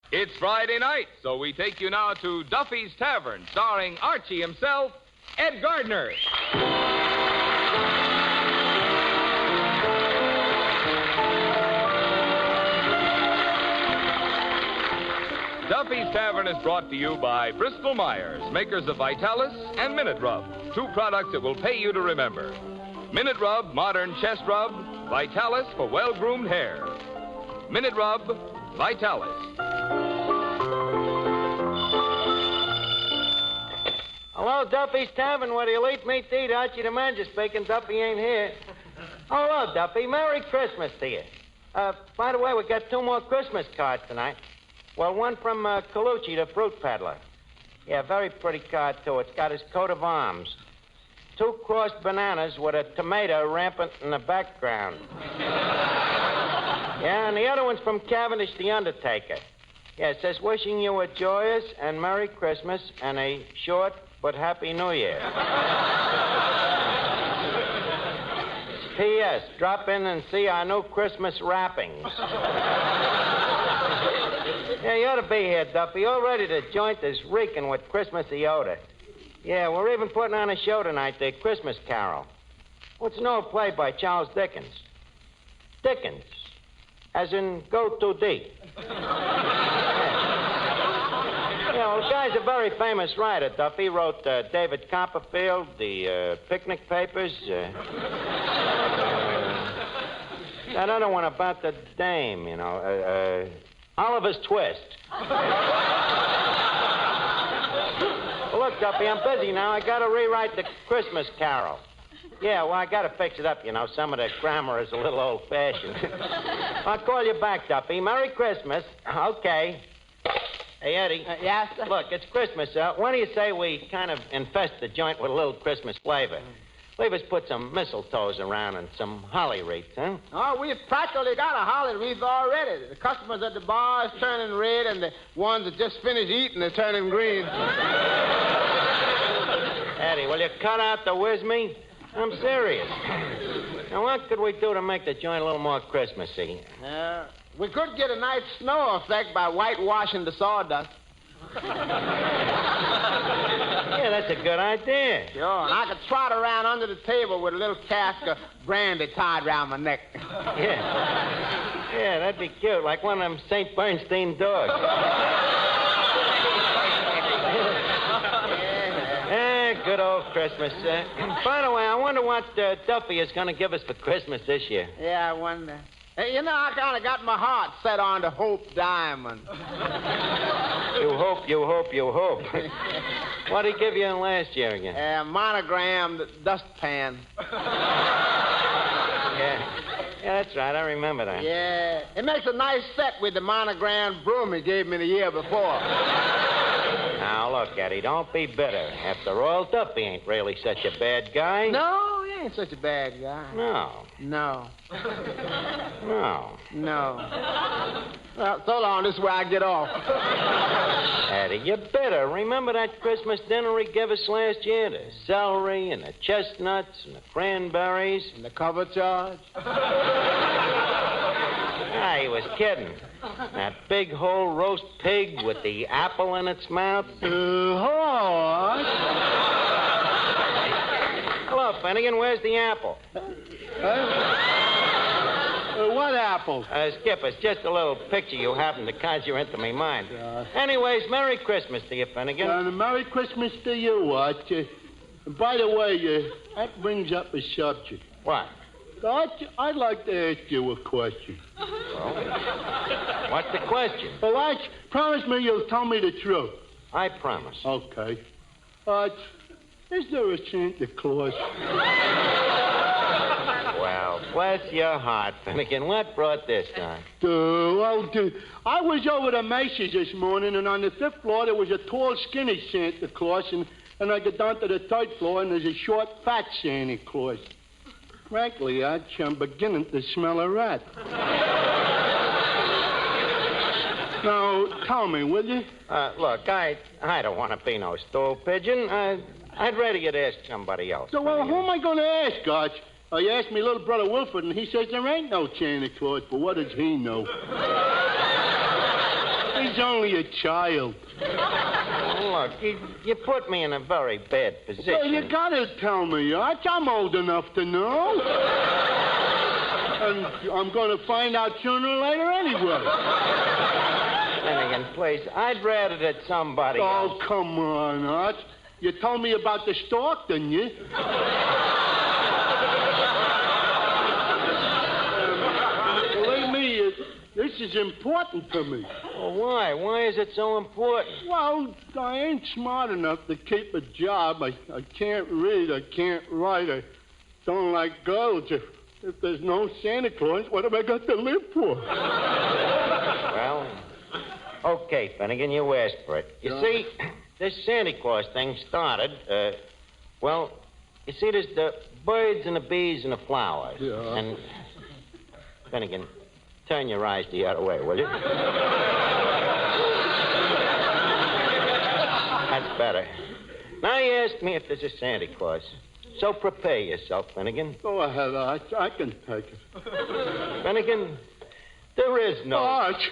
It's Friday night, so we take you now to Duffy's Tavern, starring Archie himself, Ed Gardner. Duffy's Tavern is brought to you by Bristol Myers, makers of Vitalis and Minute Rub, two products that will pay you to remember. Minute Rub, modern chest rub, Vitalis for well-groomed hair. Minute Rub, Vitalis. Hello, Duffy's Tavern, where you eat meat to eat. Archie the manager speaking. Duffy ain't here. Oh, hello, Duffy. Merry Christmas to you. By the way, we got 2 more Christmas cards tonight. Well, one from Colucci, the fruit peddler. Yeah, very pretty card, too. It's got his coat of arms. 2 crossed bananas with a tomato rampant in the background. Yeah, and the other one's from Cavendish, the Undertaker. Yeah, it says, wishing you a joyous and Merry Christmas and a short but Happy New Year. P.S. Drop in and see our new Christmas wrappings. Yeah, you ought to be here, Duffy. Already the joint is reeking with Christmassy odor. Yeah, we're even putting on a show tonight, the Christmas Carol. What's an old play by Charles Dickens? Dickens, as in go too deep. You know, the guy's a very famous writer, Duffy. He wrote David Copperfield, the Picnic Papers. That other one about the dame, you know, Oliver's Twist. Well, look, Duffy, I'm busy now. I got to rewrite the Christmas Carol. Yeah, well, I got to fix it up, you know. Some of the grammar is a little old-fashioned. I'll call you back, Duffy. Merry Christmas. Okay. Hey, Eddie. Yes, sir? Look, it's Christmas. Why do you say we kind of infest the joint with a little Christmas flavor? Leave us put some mistletoes around and some holly wreaths, huh? Oh, we've practically got a holly wreath already. The customers at the bar is turning red, and the ones that just finished eating are turning green. Eddie, will you cut out the whiz me? I'm serious. Now, what could we do to make the joint a little more Christmassy? We could get a nice snow effect by whitewashing the sawdust. Yeah, that's a good idea. Sure, and I could trot around under the table with a little cask of brandy tied around my neck. Yeah, that'd be cute, like one of them St. Bernstein dogs. Good old Christmas. By the way, I wonder what Duffy is going to give us for Christmas this year. Yeah, I wonder. Hey, you know, I kind of got my heart set on the Hope Diamond. You hope, you hope, you hope. What did he give you in last year again? Monogrammed dustpan. Yeah, that's right. I remember that. Yeah. It makes a nice set with the monogrammed broom he gave me the year before. Now, look, Eddie, don't be bitter. After all, Duffy ain't really such a bad guy. No, he ain't such a bad guy. No. No. No. No. Well, so long. This is where I get off. Eddie, you're bitter. Remember that Christmas dinner he gave us last year? The celery and the chestnuts and the cranberries. And the cover charge? Ah, he was kidding. That big whole roast pig with the apple in its mouth. What? Hello, Finnegan. Where's the apple? What apple? Skip, it's just a little picture you happen to conjure into my mind. Anyways, Merry Christmas to you, Finnegan. Merry Christmas to you, Arch. By the way, that brings up a subject. What? Arch, I'd like to ask you a question. Well, what's the question? Well, Arch, promise me you'll tell me the truth. I promise. Okay. Arch, is there a Santa Claus? Well, bless your heart, Finnegan. What brought this on? I was over to Macy's this morning, and on the 5th floor, there was a tall, skinny Santa Claus, and I get down to the 3rd floor, and there's a short, fat Santa Claus. Frankly, Arch, I'm beginning to smell a rat. Now, tell me, will you? Look, I don't want to be no stool pigeon. I'd rather you'd ask somebody else. So, well, who am I going to ask, Arch? You asked me little brother Wilford, and he says there ain't no Santa Claus, but what does he know? He's only a child. Look, you put me in a very bad position. Well, you gotta tell me, Arch. I'm old enough to know. And I'm gonna find out sooner or later anyway. Finnegan, please, I'd rather that somebody else... Oh, come on, Arch. You told me about the stork, didn't you? Believe me, this is important to me. Well, why? Why is it so important? Well, I ain't smart enough to keep a job. I can't read. I can't write. I don't like girls. If there's no Santa Claus, what have I got to live for? Well, okay, Finnegan, you asked for it. You see, this Santa Claus thing started, well, you see, there's the birds and the bees and the flowers. Yeah. And, Finnegan, turn your eyes the other way, will you? That's better. Now you asked me if there's a Santa Claus. So prepare yourself, Finnegan. Go ahead, Arch. I can take it. Finnegan, there is no... Arch!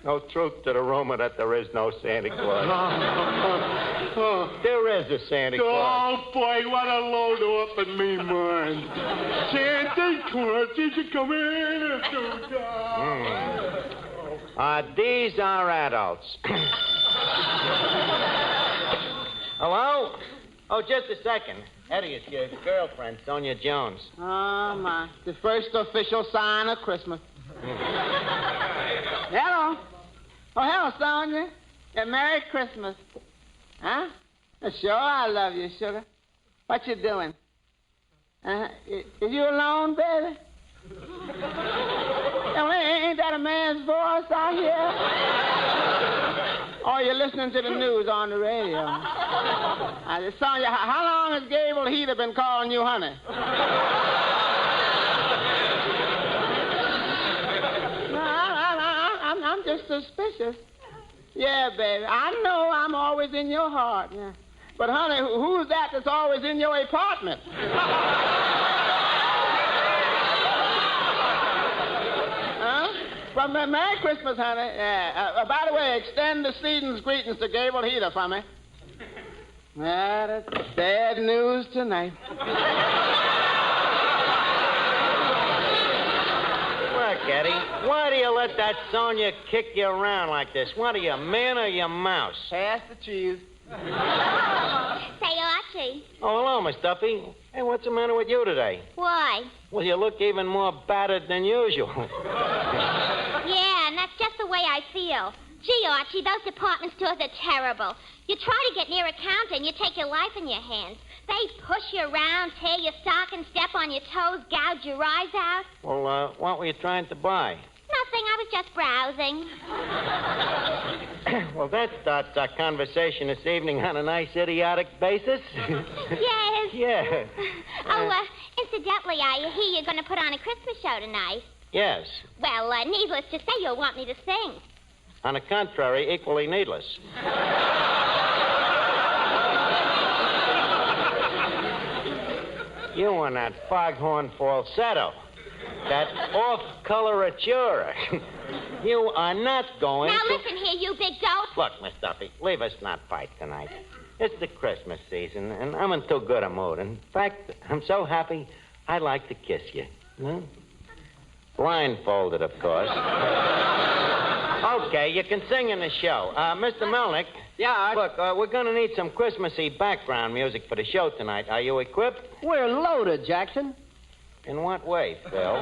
No truth to the rumor that there is no Santa Claus. There is a Santa Claus. Oh, boy, what a load off in me mind. Santa Claus is coming to These are adults. Hello? Oh, just a second. Eddie, it's your girlfriend, Sonia Jones. Oh, my. The first official sign of Christmas. Hello. Oh, hello, Sonia. Yeah, Merry Christmas. Huh? Sure, I love you, sugar. What you doing? Is you alone, baby? Well, ain't that a man's voice out here? Or you're listening to the news on the radio? Sonia, how long has Gable Heater been calling you honey? No, I'm just suspicious. Yeah, baby. I know I'm always in your heart. Yeah. But, honey, who's that that's always in your apartment? Huh? Well, Merry Christmas, honey. Yeah. By the way, extend the season's greetings to Gable Heater for me. That's bad news tonight. Look, Eddie, why do you let that Sonia kick you around like this? What are you, man or you mouse? Pass the cheese. Say, Archie. Oh, hello, Miss Duffy. Hey, what's the matter with you today? Why? Well, you look even more battered than usual. Yeah, and that's just the way I feel. Gee, Archie, those department stores are terrible. You try to get near a counter and you take your life in your hands. They push you around, tear your stockings, step on your toes, gouge your eyes out. Well, what were you trying to buy? Nothing, I was just browsing. Well, that starts our conversation this evening on a nice idiotic basis. Yes. Yeah. Oh, incidentally, I hear you're going to put on a Christmas show tonight. Yes. Well, needless to say, you'll want me to sing. On the contrary, equally needless. You and that foghorn falsetto. That off-coloratura. You are not going Now, to... listen here, you big dope. Look, Miss Duffy, leave us not fight tonight. It's the Christmas season, and I'm in too good a mood. In fact, I'm so happy, I'd like to kiss you. Hmm? Blindfolded, of course. Okay, you can sing in the show. Mr. Melnick. Yeah, Look, we're going to need some Christmassy background music for the show tonight. Are you equipped? We're loaded, Jackson. In what way, Phil?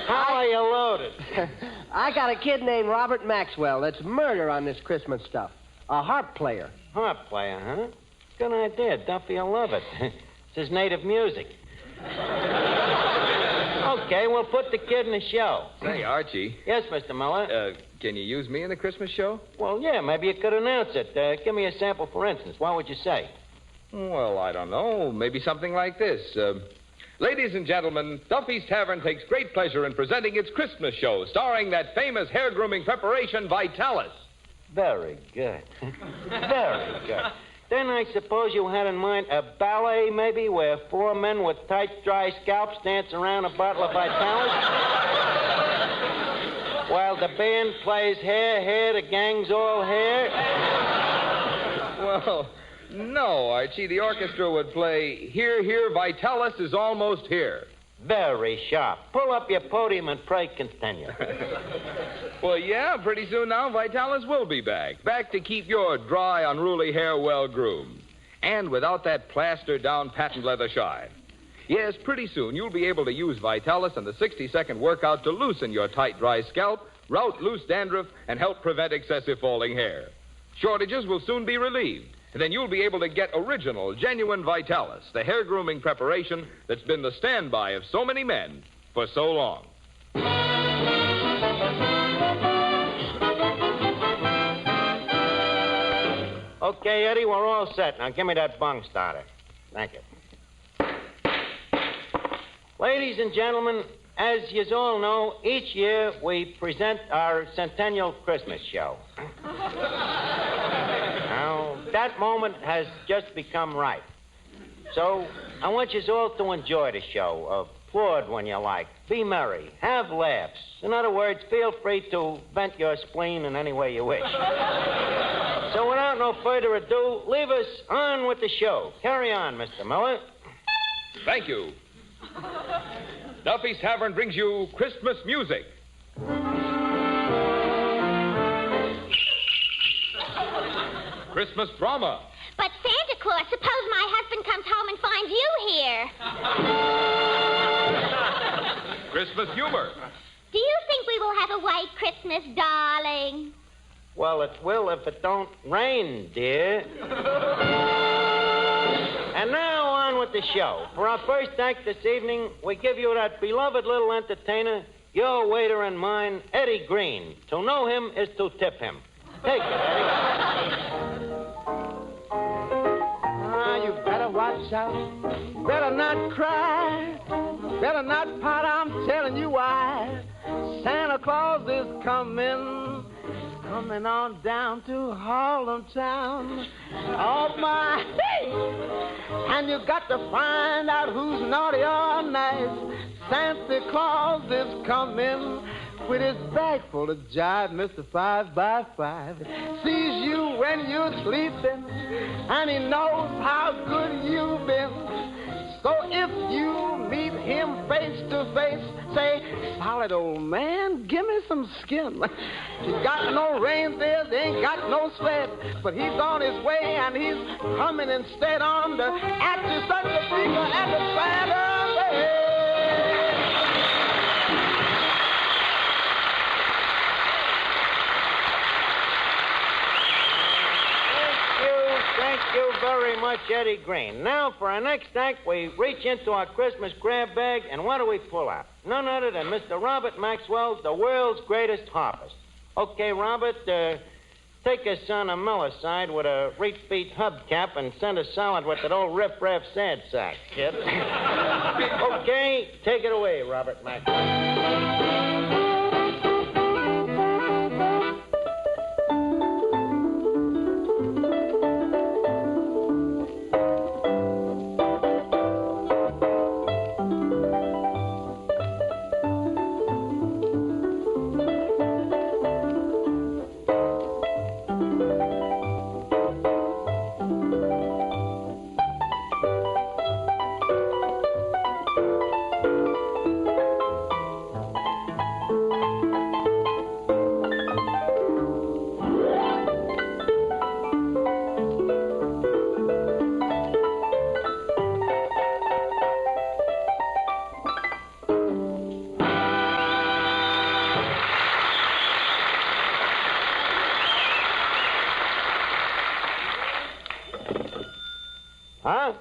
How are you loaded? I got a kid named Robert Maxwell that's murder on this Christmas stuff. A harp player. Harp player, huh? Good idea. Duffy will love it. It's his native music. Okay, we'll put the kid in the show. Say, Archie. Yes, Mr. Miller? Can you use me in the Christmas show? Well, yeah, maybe you could announce it. Give me a sample, for instance. What would you say? Well, I don't know. Maybe something like this. Ladies and gentlemen, Duffy's Tavern takes great pleasure in presenting its Christmas show, starring that famous hair grooming preparation, Vitalis. Very good. Very good. Then I suppose you had in mind a ballet, maybe, where 4 men with tight, dry scalps dance around a bottle of Vitalis? While the band plays Hair, Hair, the gang's all hair? Well, no, Archie. The orchestra would play Here, Here, Vitalis is Almost Here. Very sharp. Pull up your podium and pray continue. Well, yeah, pretty soon now, Vitalis will be back. Back to keep your dry, unruly hair well groomed. And without that plastered-down patent leather shine. Yes, pretty soon you'll be able to use Vitalis and the 60-second workout to loosen your tight, dry scalp, rout loose dandruff, and help prevent excessive falling hair. Shortages will soon be relieved. And then you'll be able to get original, genuine Vitalis, the hair grooming preparation that's been the standby of so many men for so long. Okay, Eddie, we're all set. Now give me that bung starter. Thank you. Ladies and gentlemen, as you all know, each year we present our Centennial Christmas show. Now, that moment has just become right. So, I want you all to enjoy the show. Applaud when you like. Be merry. Have laughs. In other words, feel free to vent your spleen in any way you wish. So, without no further ado, leave us on with the show. Carry on, Mr. Miller. Thank you. Duffy's Tavern brings you Christmas music. Christmas drama. But Santa Claus, suppose my husband comes home and finds you here. Christmas humor. Do you think we will have a white Christmas, darling? Well, it will if it don't rain, dear. And now on with the show. For our first act this evening, we give you that beloved little entertainer, your waiter and mine, Eddie Green. To know him is to tip him. Take it, Eddie. You better watch out. Better not cry. Better not pout. I'm telling you why. Santa Claus is coming. Coming on down to Harlem Town. Oh, my. And you got to find out who's naughty or nice. Santa Claus is coming with his bag full of jive, Mr. 5x5. Sees you when you're sleeping, and he knows how good you've been. So if you meet him face to face, say, solid old man, give me some skin. He's got no reindeers, they ain't got no sled, but he's on his way and he's coming instead on the act you such a freaker at the Santa Fe. Thank you very much, Eddie Green. Now, for our next act, we reach into our Christmas grab bag, and what do we pull out? None other than Mr. Robert Maxwell, the world's greatest harpist. Okay, Robert, take us on the Miller side with a reach-beat hubcap and send us solid with that old riff-raff sad sack, kid. Okay, take it away, Robert Maxwell. Huh?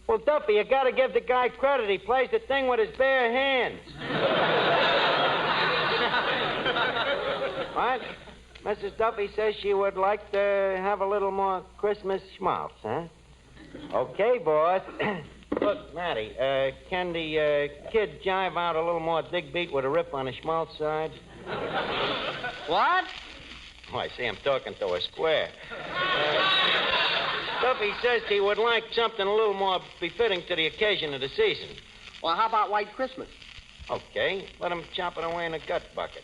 Well, Duffy, you gotta give the guy credit. He plays the thing with his bare hands. What? Mrs. Duffy says she would like to have a little more Christmas schmaltz, huh? Okay, boss. Look, Matty, can the kid jive out a little more dig beat with a rip on the schmaltz side? What? Oh, I see I'm talking to a square. Duffy says he would like something a little more befitting to the occasion of the season. Well, how about White Christmas? Okay, let him chop it away in a gut bucket.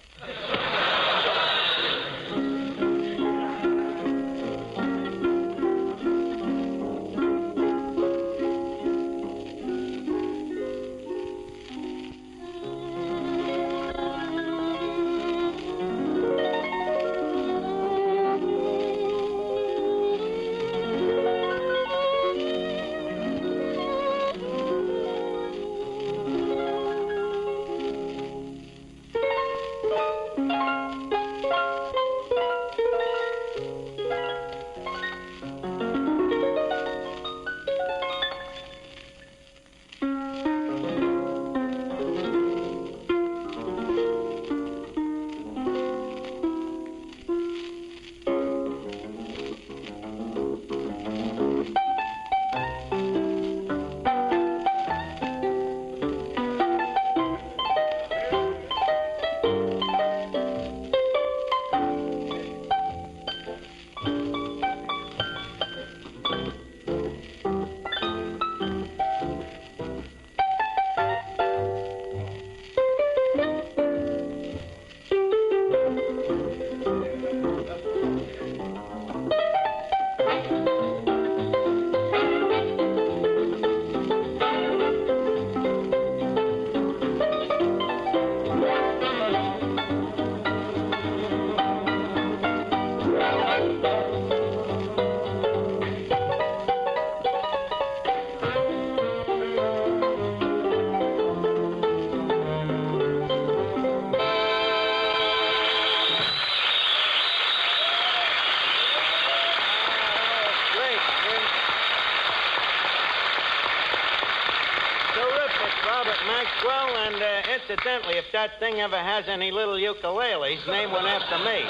Incidentally, if that thing ever has any little ukuleles, name one after me.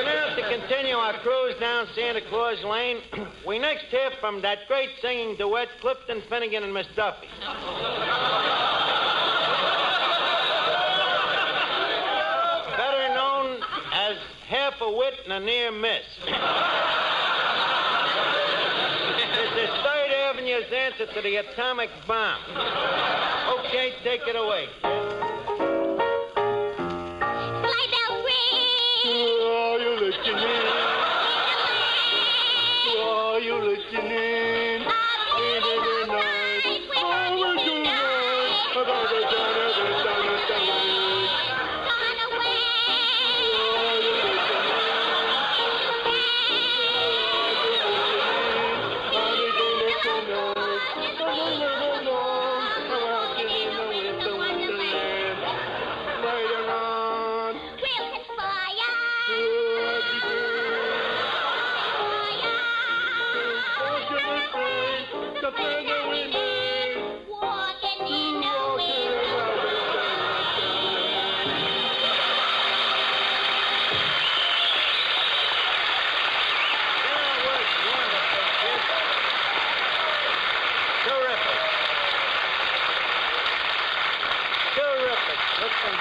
Now, to continue our cruise down Santa Claus Lane, we next hear from that great singing duet, Clifton Finnegan and Miss Duffy. Better known as Half a Wit and a Near Miss. This is 3rd Avenue's answer to the atomic bomb. Okay, take it away. Sleigh bells ring. Are you listening? Are you listening?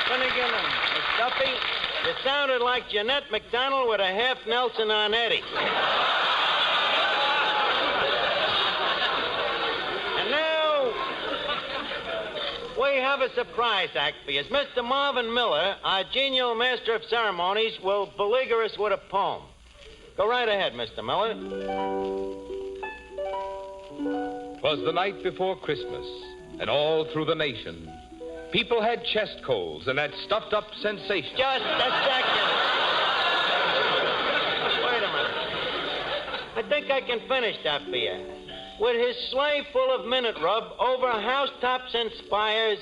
Finnegan and Miss Duffy, you sounded like Jeanette MacDonald with a half Nelson on Eddie. And now, we have a surprise act for you. Mr. Marvin Miller, our genial master of ceremonies, will beleaguer us with a poem. Go right ahead, Mr. Miller. 'Twas the night before Christmas, and all through the nation, people had chest colds and that stuffed-up sensation. Just a second. Wait a minute. I think I can finish that for you. With his sleigh full of minute rub over housetops and spires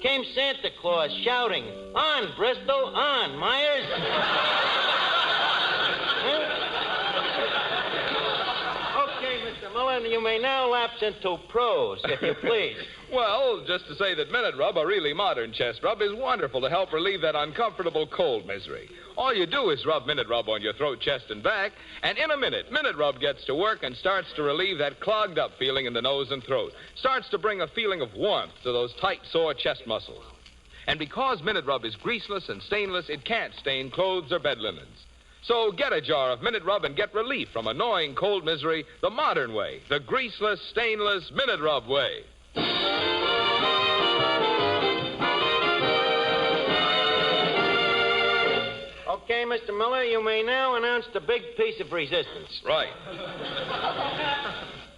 came Santa Claus shouting, "On, Bristol, on, Myers." Okay, Mr. Miller, you may now lapse into prose, if you please. Well, just to say that Minute Rub, a really modern chest rub, is wonderful to help relieve that uncomfortable cold misery. All you do is rub Minute Rub on your throat, chest, and back, and in a minute, Minute Rub gets to work and starts to relieve that clogged up feeling in the nose and throat. Starts to bring a feeling of warmth to those tight, sore chest muscles. And because Minute Rub is greaseless and stainless, it can't stain clothes or bed linens. So get a jar of Minute Rub and get relief from annoying cold misery the modern way, the greaseless, stainless Minute Rub way. Okay, Mr. Miller, you may now announce the big piece of resistance. Right.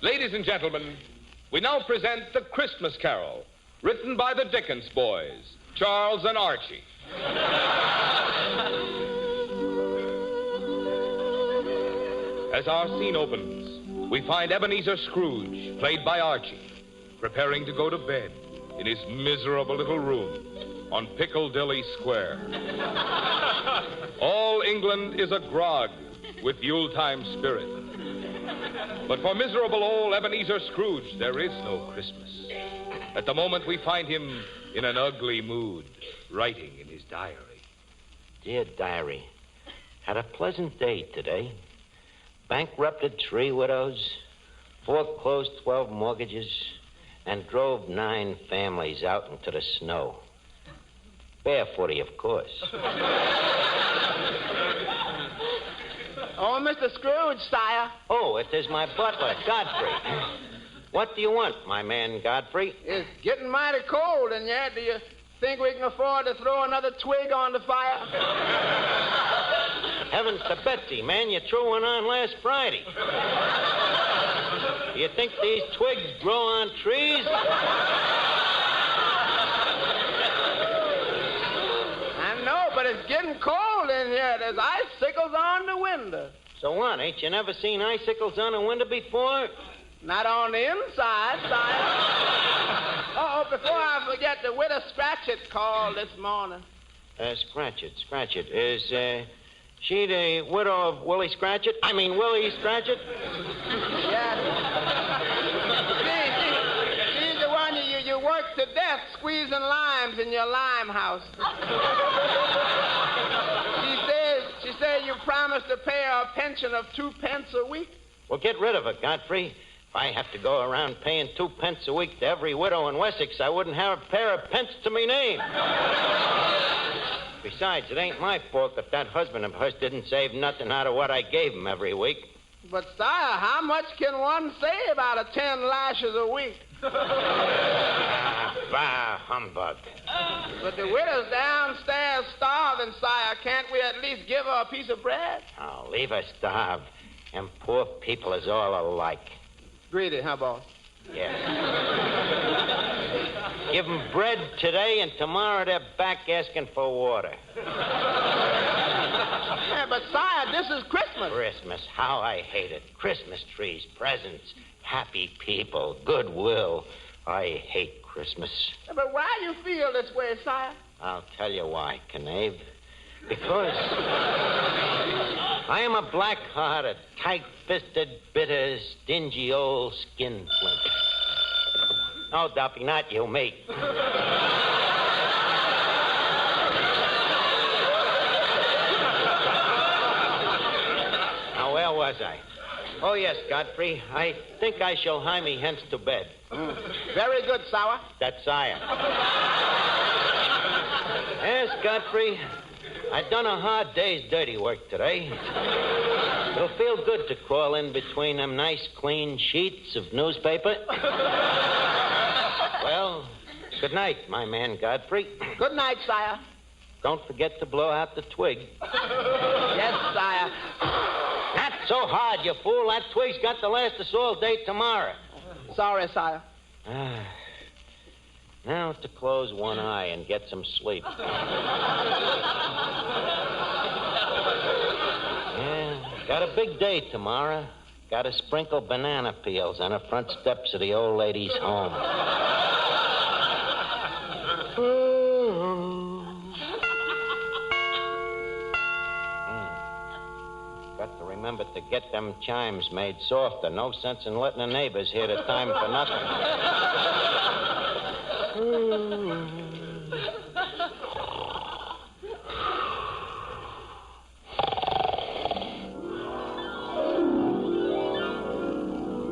Ladies and gentlemen, we now present The Christmas Carol, written by the Dickens boys, Charles and Archie. As our scene opens, we find Ebenezer Scrooge, played by Archie, preparing to go to bed in his miserable little room on Piccadilly Square. All England is agog with Yuletime spirit. But for miserable old Ebenezer Scrooge, there is no Christmas. At the moment, we find him in an ugly mood, writing in his diary. Dear diary, had a pleasant day today. Bankrupted 3 widows, foreclosed 12 mortgages, and drove 9 families out into the snow. Barefooty, of course. Oh, Mr. Scrooge, sire. Oh, it is my butler, Godfrey. What do you want, my man Godfrey? It's getting mighty cold in here. Do you think we can afford to throw another twig on the fire? Heavens to Betsy, man, you threw one on last Friday. Do you think these twigs grow on trees? I know, but it's getting cold in here. There's icicles on the window. So what, ain't you never seen icicles on a window before? Not on the inside, sire. Oh, before I forget, the widow Scratchit called this morning. Scratchit. Is, she the widow of Willie Scratchit? I mean, Willie Scratchit? Yes. She's the one you work to death squeezing limes in your lime house. She said you promised to pay her a pension of 2 pence a week. Well, get rid of her, Godfrey. If I have to go around paying 2 pence a week to every widow in Wessex, I wouldn't have a pair of pence to me name. Besides, it ain't my fault that husband of hers didn't save nothing out of what I gave him every week. But, sire, how much can one save out of 10 lashes a week? Bah, humbug. But the widow's downstairs starving, sire. Can't we at least give her a piece of bread? Oh, leave her starve. And poor people is all alike. Greedy, huh, boss? Yes. Give them bread today, and tomorrow they're back asking for water. Yeah, but, sire, this is Christmas. Christmas, how I hate it. Christmas trees, presents, happy people, goodwill. I hate Christmas. Yeah, but why do you feel this way, sire? I'll tell you why, Knave. Because I am a black-hearted, tight-fisted, bitter, stingy old skinflint. No, Duffy, not you, me. Now, where was I? Oh, yes, Godfrey. I think I shall hie me hence to bed. Very good, sire. That's sire. Yes, Godfrey. I've done a hard day's dirty work today. It'll feel good to crawl in between them nice, clean sheets of newspaper. Well, good night, my man Godfrey. Good night, sire. Don't forget to blow out the twig. Yes, sire. Not so hard, you fool. That twig's got to last us all day tomorrow. Sorry, sire. Now to close one eye and get some sleep. Yeah, got a big day tomorrow. Got to sprinkle banana peels on the front steps of the old lady's home. Got to remember to get them chimes made softer. No sense in letting the neighbors hear the time for nothing.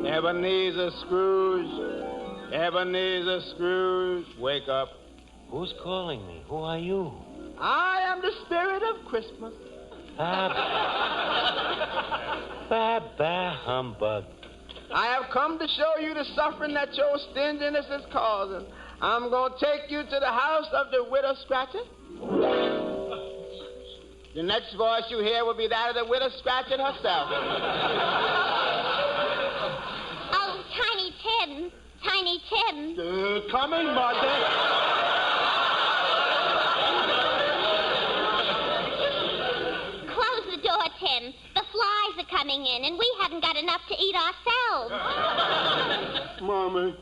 Ebenezer Scrooge. Ebenezer Scrooge, wake up. Who's calling me? Who are you? I am the spirit of Christmas. Bah, humbug. I have come to show you the suffering that your stinginess is causing. I'm going to take you to the house of the widow Scratcher. The next voice you hear will be that of the widow Scratcher herself. Oh, Tiny Tim. Tiny Tim. Coming, Mother. Close the door, Tim. The flies are coming in, and we haven't got enough to eat ourselves. Mommy,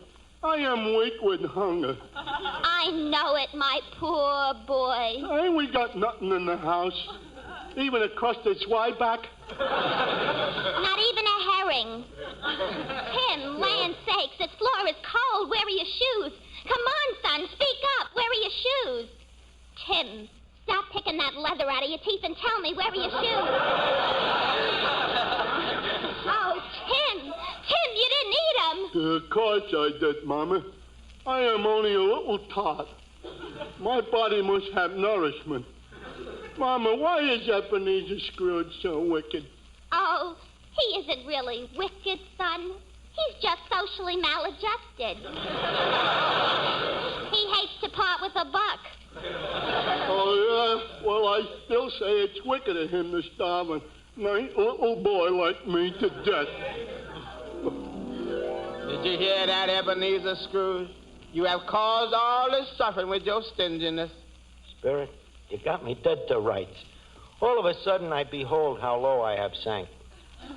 I am weak with hunger. I know it, my poor boy. Ain't we got nothing in the house? Even a crusted swieback? Not even a herring. Tim, land sakes, this floor is cold. Where are your shoes? Come on, son, speak up. Where are your shoes? Tim, stop picking that leather out of your teeth and tell me, where are your shoes? Oh, Tim, you didn't eat them. Of course I did, Mama. I am only a little tot. My body must have nourishment. Mama, why is Ebenezer Scrooge so wicked? Oh, he isn't really wicked, son. He's just socially maladjusted. He hates to part with a buck. Oh, yeah? Well, I still say it's wicked of him to starve a nice little boy like me to death. Did you hear that, Ebenezer Scrooge? You have caused all this suffering with your stinginess. Spirit, you got me dead to rights. All of a sudden, I behold how low I have sank.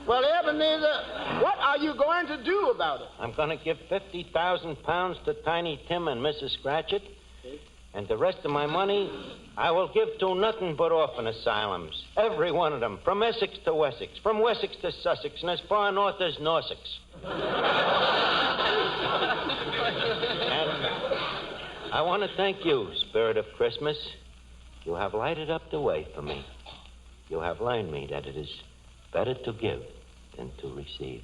Well, Ebenezer, what are you going to do about it? I'm going to give 50,000 pounds to Tiny Tim and Mrs. Scratchit, and the rest of my money I will give to nothing but orphan asylums. Every one of them, from Essex to Wessex, from Wessex to Sussex, and as far north as Norsex. And I want to thank you, Spirit of Christmas. You have lighted up the way for me. You have learned me that it is better to give than to receive.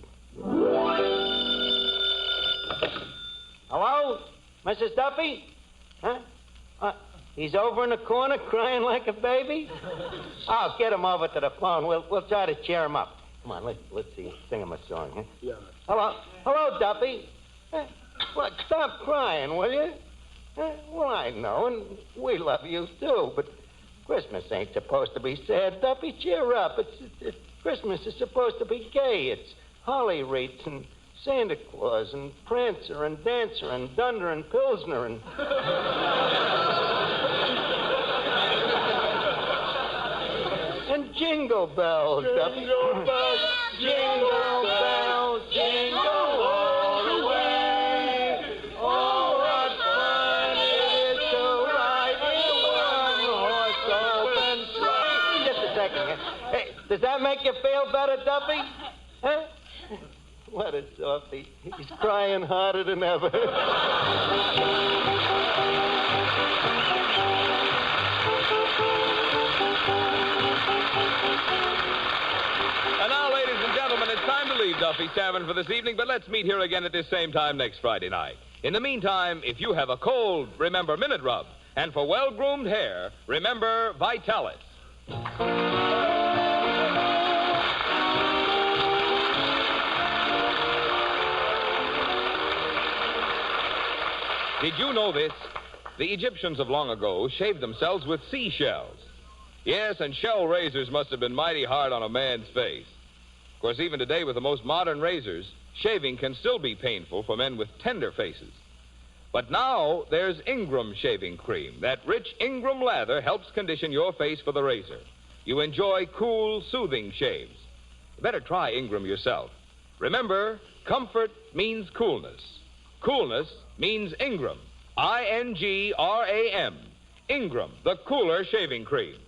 Hello? Mrs. Duffy? Huh? He's over in the corner crying like a baby? Oh, get him over to the phone. We'll try to cheer him up. Come on, let's see. Sing him a song, huh? Yeah. Hello, Duffy. What? Stop crying, will you? Well, I know, and we love you, too, but Christmas ain't supposed to be sad. Duffy, cheer up. It's Christmas is supposed to be gay. It's holly wreaths and Santa Claus and Prancer and Dancer and Dunder and Pilsner and... and Jingle Bells, Duffy. Jingle bells, Jingle bells, jingle all the way. Oh, what fun it is to ride in one-horse open sleigh. Just a second. Hey, does that make you feel better, Duffy? Huh? What a softy. He's crying harder than ever. And now, ladies and gentlemen, it's time to leave Duffy's Tavern for this evening, but let's meet here again at this same time next Friday night. In the meantime, if you have a cold, remember Minute Rub. And for well-groomed hair, remember Vitalis. Did you know this? The Egyptians of long ago shaved themselves with seashells. Yes, and shell razors must have been mighty hard on a man's face. Of course, even today with the most modern razors, shaving can still be painful for men with tender faces. But now there's Ingram shaving cream. That rich Ingram lather helps condition your face for the razor. You enjoy cool, soothing shaves. You better try Ingram yourself. Remember, comfort means coolness. Coolness means Ingram. I-N-G-R-A-M. Ingram, the cooler shaving cream.